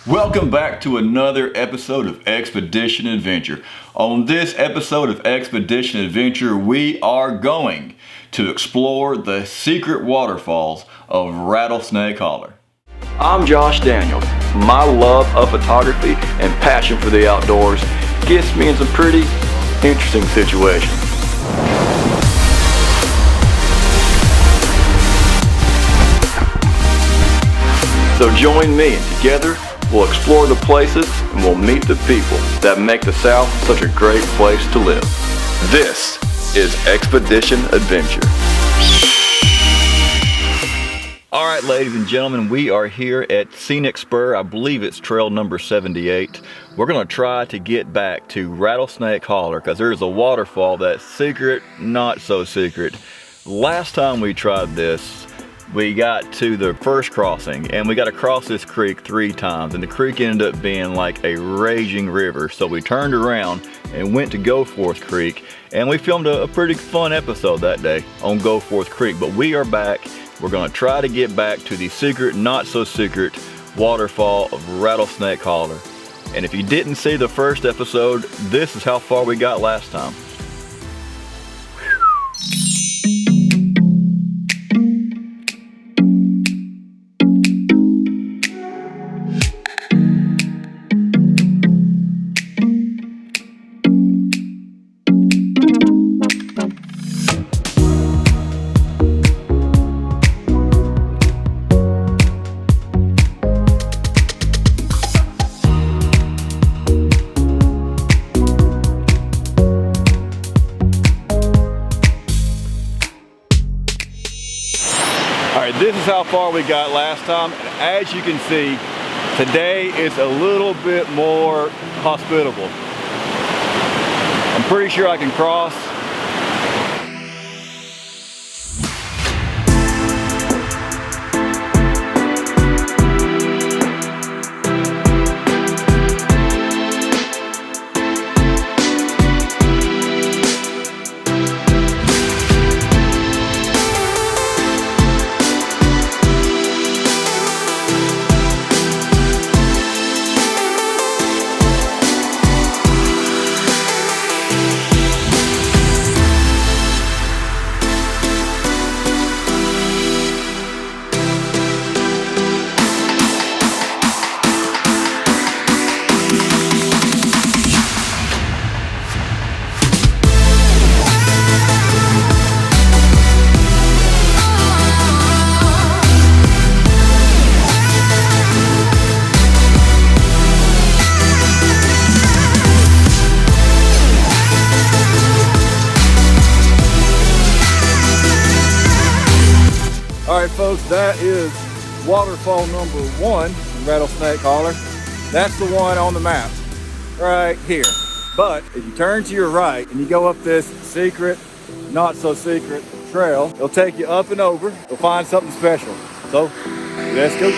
Welcome back to another episode of Expedition Adventure. On this episode of Expedition Adventure, we are going to explore the secret waterfalls of Rattlesnake Hollow. I'm Josh Daniels. My love of photography and passion for the outdoors gets me in some pretty interesting situations. So join me and together we'll explore the places and we'll meet the people that make the South such a great place to live. This is Expedition Adventure. Alright, ladies and gentlemen, we are here at Scenic Spur. I believe it's trail number 78. We're going to try to get back to Rattlesnake Hollow because there's a waterfall that's secret, not so secret. Last time we tried this, we got to the first crossing and we got to cross this creek 3 times, and the creek ended up being like a raging river. So we turned around and went to Goforth Creek, and we filmed a pretty fun episode that day on Goforth Creek. But we are back. We're going to try to get back to the secret, not so secret waterfall of Rattlesnake Hollow. And if you didn't see the first episode, this is how far we got last time. This is how far we got last time, and as you can see, today is a little bit more hospitable. I'm pretty sure I can cross. Alright folks, that is waterfall number 1 in Rattlesnake Hollow. That's the one on the map, right here. But if you turn to your right and you go up this secret, not so secret trail, it'll take you up and over. You'll find something special. So, let's go.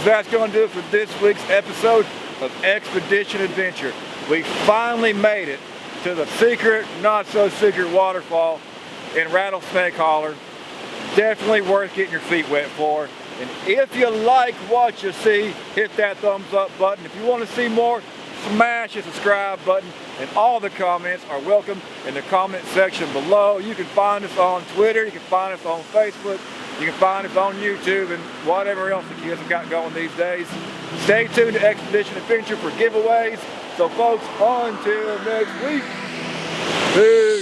that's going to do it for this week's episode of Expedition Adventure. We finally made it to the secret, not so secret waterfall in Rattlesnake Hollow. Definitely worth getting your feet wet for. And if you like what you see, hit that thumbs up button. If you want to see more, smash the subscribe button. And all the comments are welcome in the comment section below. You can find us on Twitter, you can find us on Facebook, you can find us on YouTube, and whatever else the kids have got going these days. Stay tuned to Expedition Adventure for giveaways. So folks, until next week, peace.